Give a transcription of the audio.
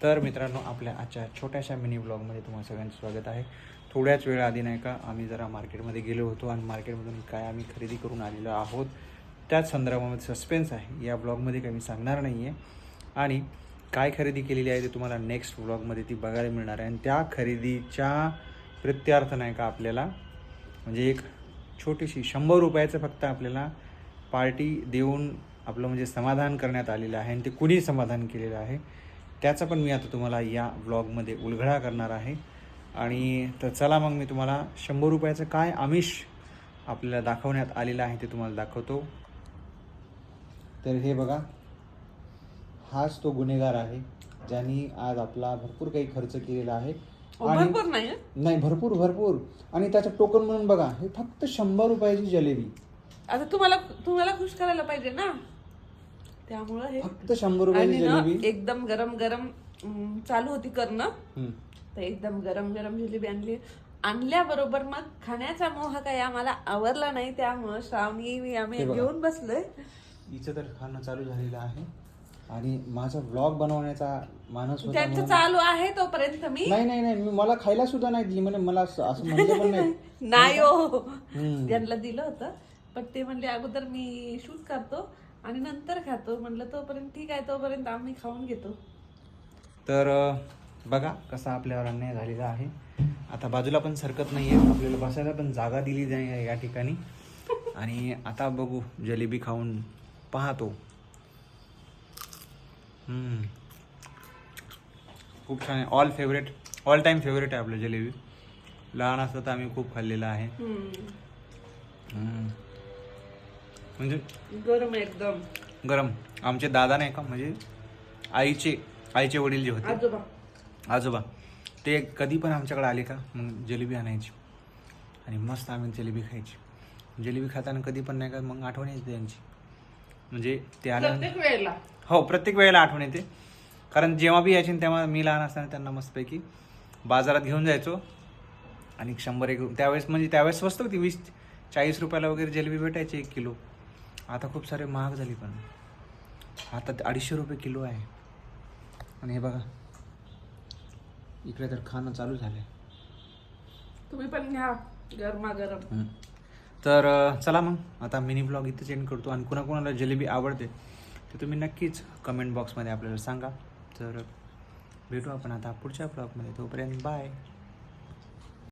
तर मित्रांनो, आपल्या आजच्या छोट्याशा मिनी ब्लॉगमध्ये तुम्हाला सगळ्यांचं स्वागत आहे. थोड्याच वेळ आधी नाही का आम्ही जरा मार्केटमध्ये गेलो होतो आणि मार्केटमधून काय आम्ही खरेदी करून आलेलो आहोत त्याच संदर्भामध्ये सस्पेन्स आहे. या ब्लॉगमध्ये काही मी सांगणार नाही आहे आणि काय खरेदी केलेली आहे ते तुम्हाला नेक्स्ट ब्लॉगमध्ये ती बघायला मिळणार आहे. आणि त्या खरेदीच्या प्रत्यार्थ नाही का आपल्याला म्हणजे एक छोटीशी 100 रुपयाचं फक्त आपल्याला पार्टी देऊन आपलं म्हणजे समाधान करण्यात आलेलं आहे. आणि ते कुणी समाधान केलेलं आहे त्याचा पण मी आता तुम्हाला या ब्लॉगमध्ये उलगडा करणार आहे. आणि तर चला मग मी तुम्हाला 100 रुपयाचं काय आमिष आपल्याला दाखवण्यात आलेलं आहे ते तुम्हाला दाखवतो. तर हे बघा, हाच तो गुन्हेगार आहे ज्यांनी आज आपला भरपूर काही खर्च केलेला आहे. भरपूर नाही भरपूर. आणि त्याचं टोकन म्हणून बघा, हे फक्त 100 रुपयाची जलेबी. आता तुम्हाला खुश करायला पाहिजे ना, त्यामुळं हे फक्त 100 रुपयाची जलेबी. एकदम गरम गरम चालू होती करणं, तर एकदम गरम गरम जलेबी आणल्याबरोबर मग खाण्याचा मोह काही आम्हाला आवरला नाही. त्यामुळं श्रावणी आम्ही घेऊन बसलोय. हिचं तर खाणं चालू झालेलं आहे आणि माझा व्लॉग बनवण्याचा मानस होता. त्यांचं चालू आहे तोपर्यंत मी नाही मला खायला सुद्धा नाही दिली. म्हणजे मला असं म्हणलं पण नाही. नाही हो, त्यांना दिलं होतं पण ते म्हणले अगोदर मी शूट करतो आणि नंतर खातो. म्हणलं तोपर्यंत ठीक आहे, तोपर्यंत आम्ही खाऊन घेतो. तर बघा कसा आपल्यावर अन्याय झालेला आहे. आता बाजूला पण सरकत नाहीये, आपल्याला बसायला पण जागा दिली नाही या ठिकाणी. आणि आता बघू, जलेबी खाऊन पाहतो. खूप छान आहे. ऑल टाइम फेवरेट आहे आपलं जलेबी. लहान असतं तर आम्ही खूप खाल्लेलं आहे. म्हणजे गरम एकदम गरम. आमचे दादा नाही का, म्हणजे आईचे वडील जे होते, आजोबा, ते कधी पण आमच्याकडे आले का मग जलेबी आणायची आणि मस्त आम्ही जलेबी खायची. जलेबी खाताना कधी पण नाही का मग आठवण येते त्यांची. म्हणजे ते प्रत्येक वेळेला, हो प्रत्येक वेळेला आठवण येते. कारण जेव्हा बी यायचे तेव्हा मी लहान असताना त्यांना मस्तपैकी बाजारात घेऊन जायचो आणि 100-1 त्यावेळेस स्वस्त होती. 20-40 रुपयाला वगैरे जलेबी भेटायची 1 किलो. आता खूप सारे महाग झाली, पण आता 250 रुपये किलो आहे. आणि हे बघा इकडे तर खाणं चालू झालंय. तुम्ही पण घ्या गरमागरम. तर चला मग आता मिनी ब्लॉग इथेच एंड करतो. आणि कुणाकुणाला जलेबी आवडते ते तुम्ही नक्कीच कमेंट बॉक्समध्ये आपल्याला सांगा. तर भेटू आपण आता पुढच्या ब्लॉगमध्ये. तोपर्यंत बाय.